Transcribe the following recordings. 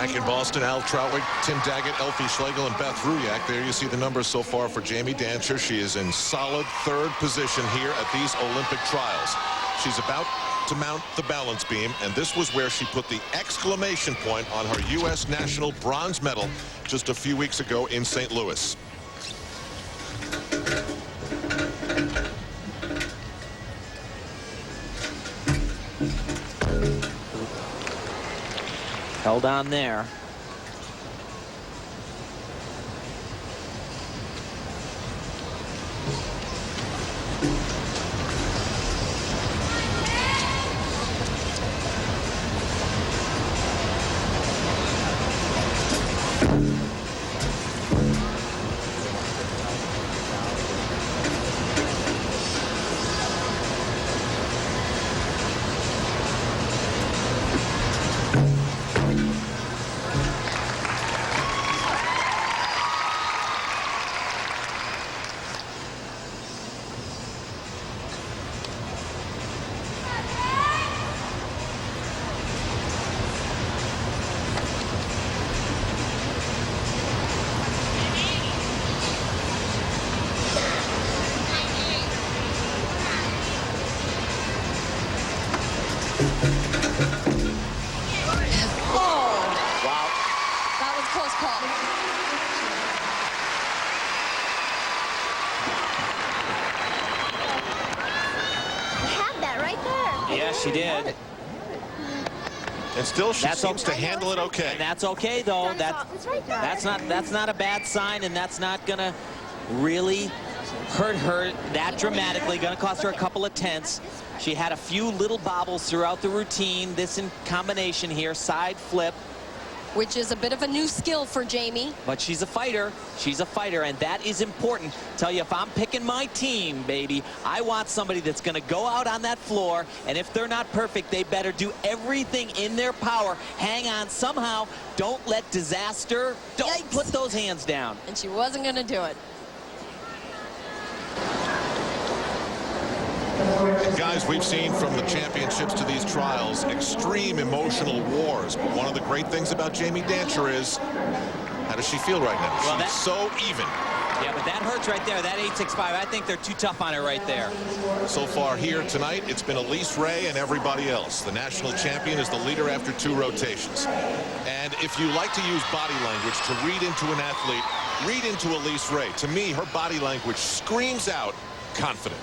Back in Boston, Al Troutwig, Tim Daggett, Elfie Schlegel, and Beth Ruyak. There you see the numbers so far for Jamie Dancer. She is in solid third position here at these Olympic trials. She's about to mount the balance beam, and this was where she put the exclamation point on her U.S. national bronze medal just a few weeks ago in St. Louis. Held on there. She did. And still she seems to handle it okay. And that's okay though. That's not a bad sign, and that's not gonna really hurt her that dramatically. Gonna cost her a couple of tenths. She had a few little bobbles throughout the routine. This in combination here, side flip. Which is a bit of a new skill for Jamie. But she's a fighter. She's a fighter, and that is important. Tell you, if I'm picking my team, baby, I want somebody that's going to go out on that floor, and if they're not perfect, they better do everything in their power. Hang on somehow. Don't let disaster. Don't put those hands down. And she wasn't going to do it. And guys, we've seen from the championships to these trials extreme emotional wars. But one of the great things about Jamie Dancer is, how does she feel right now? Well, she's so even. Yeah, but that hurts right there. That 8.65, I think they're too tough on her right there. So far here tonight, it's been Elise Ray and everybody else. The national champion is the leader after 2 rotations. And if you like to use body language to read into an athlete, read into Elise Ray. To me, her body language screams out confident.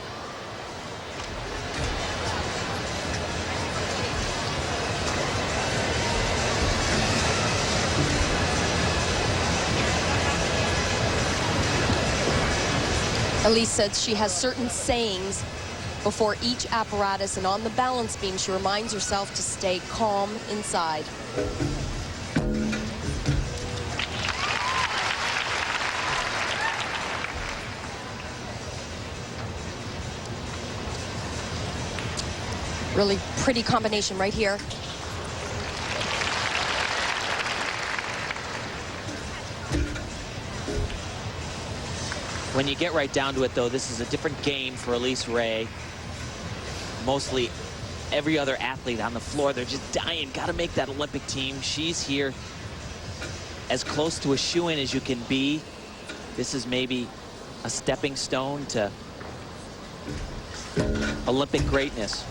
Elise says she has certain sayings before each apparatus, and on the balance beam she reminds herself to stay calm inside. Really pretty combination right here. When you get right down to it, though, this is a different game for Elise Ray. Mostly every other athlete on the floor, they're just dying. Got to make that Olympic team. She's here as close to a shoo-in as you can be. This is maybe a stepping stone to Olympic greatness.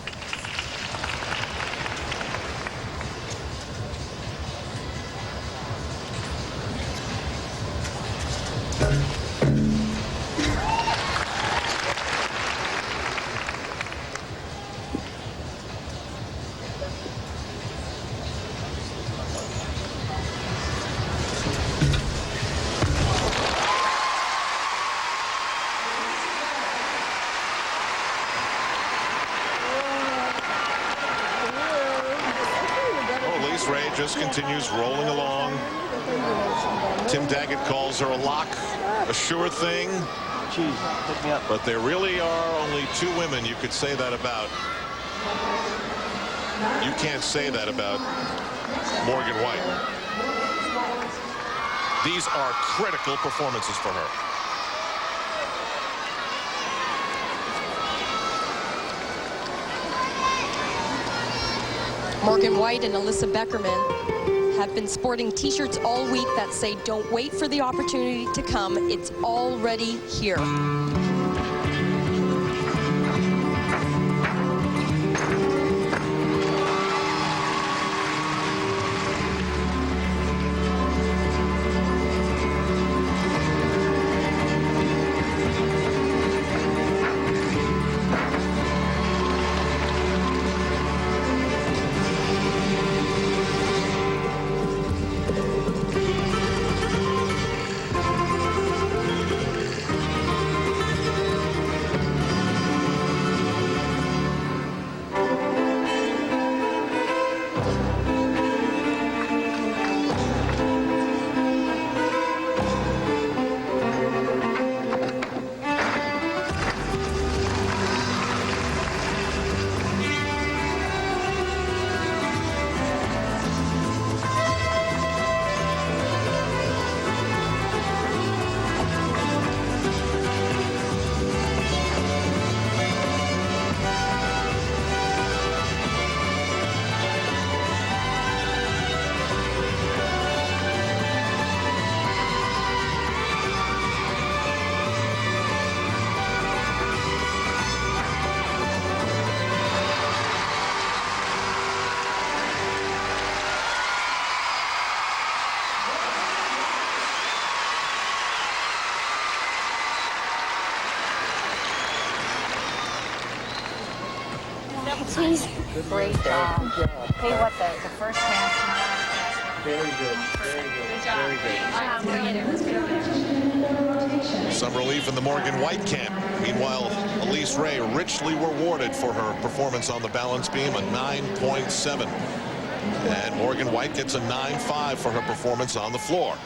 Ray just continues rolling along. Tim Daggett calls her a lock, a sure thing. Jeez, pick me up. But there really are only 2 women you could say that about. You can't say that about Morgan White. These are critical performances for her. Morgan White and Alyssa Beckerman have been sporting t-shirts all week that say, "Don't wait for the opportunity to come. It's already here." Great job. Hey, what the first half? Very good. Very good. Some relief in the Morgan White camp. Meanwhile, Elise Ray richly rewarded for her performance on the balance beam, a 9.7. And Morgan White gets a 9.5 for her performance on the floor.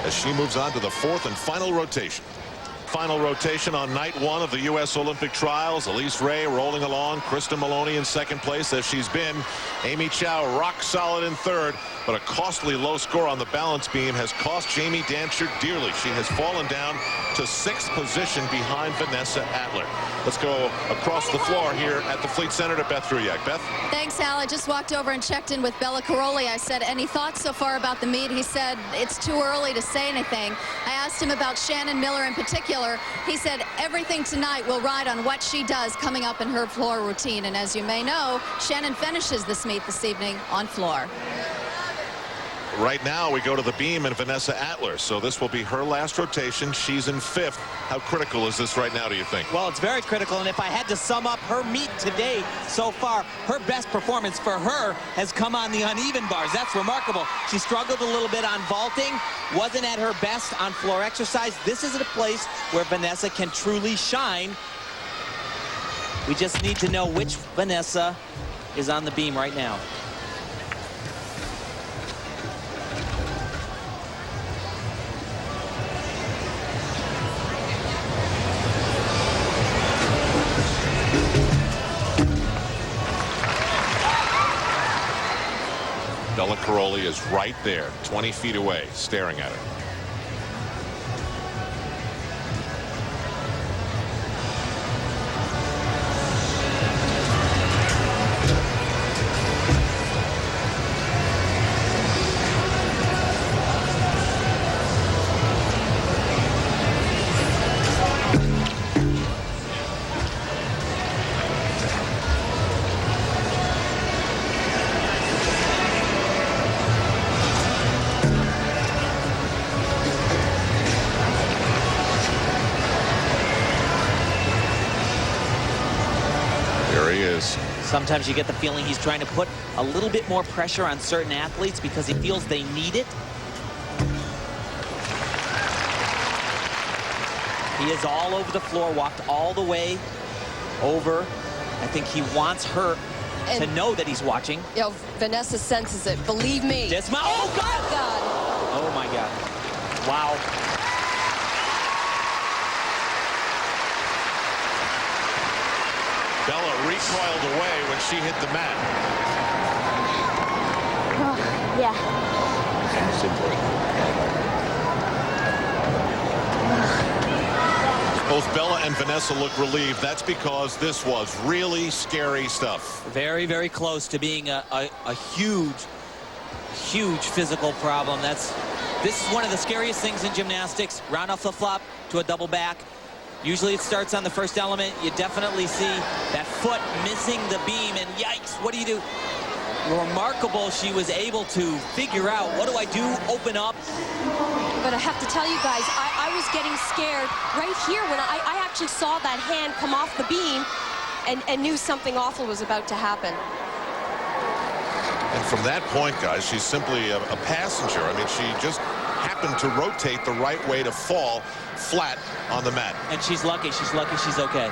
As she moves on to the fourth and final rotation. Final rotation on night one of the U.S. Olympic trials. Elise Ray rolling along. Krista Maloney in second place, as she's been. Amy Chow rock solid in third, but a costly low score on the balance beam has cost Jamie Dancher dearly. She has fallen down to sixth position behind Vanessa Atler. Let's go across the floor here at the Fleet Center to Beth Ruyak. Beth? Thanks, Al. I just walked over and checked in with Bella Caroli. I said, any thoughts so far about the meet? He said, it's too early to say anything. I asked him about Shannon Miller in particular. He said, everything tonight will ride on what she does coming up in her floor routine. And as you may know, Shannon finishes this meet this evening on floor. Right now we go to the beam and Vanessa Atler, so this will be her last rotation. She's in fifth. How critical is this right now, do you think? Well, it's very critical, and if I had to sum up her meet today so far, her best performance for her has come on the uneven bars. That's remarkable. She struggled a little bit on vaulting, wasn't at her best on floor exercise. This is a place where Vanessa can truly shine. We just need to know which Vanessa is on the beam right now. Bella Caroli is right there, 20 feet away, staring at her. Sometimes you get the feeling he's trying to put a little bit more pressure on certain athletes because he feels they need it. He is all over the floor, walked all the way over. I think he wants her to know that he's watching. You know, Vanessa senses it. Believe me. Dismount. Oh, God! Oh, my God. Wow. Bella recoiled away when she hit the mat. Oh, yeah. Both Bella and Vanessa look relieved. That's because this was really scary stuff. Very, very close to being a huge huge physical problem. This is one of the scariest things in gymnastics. Round off the flop to a double back. Usually it starts on the first element. You definitely see that foot missing the beam, and yikes, what do you do? Remarkable she was able to figure out, what do I do? Open up. But I have to tell you guys, I was getting scared right here when I actually saw that hand come off the beam and knew something awful was about to happen. And from that point, guys, she's simply a passenger. I mean, she just happened to rotate the right way to fall flat on the mat. And she's lucky. She's lucky she's okay.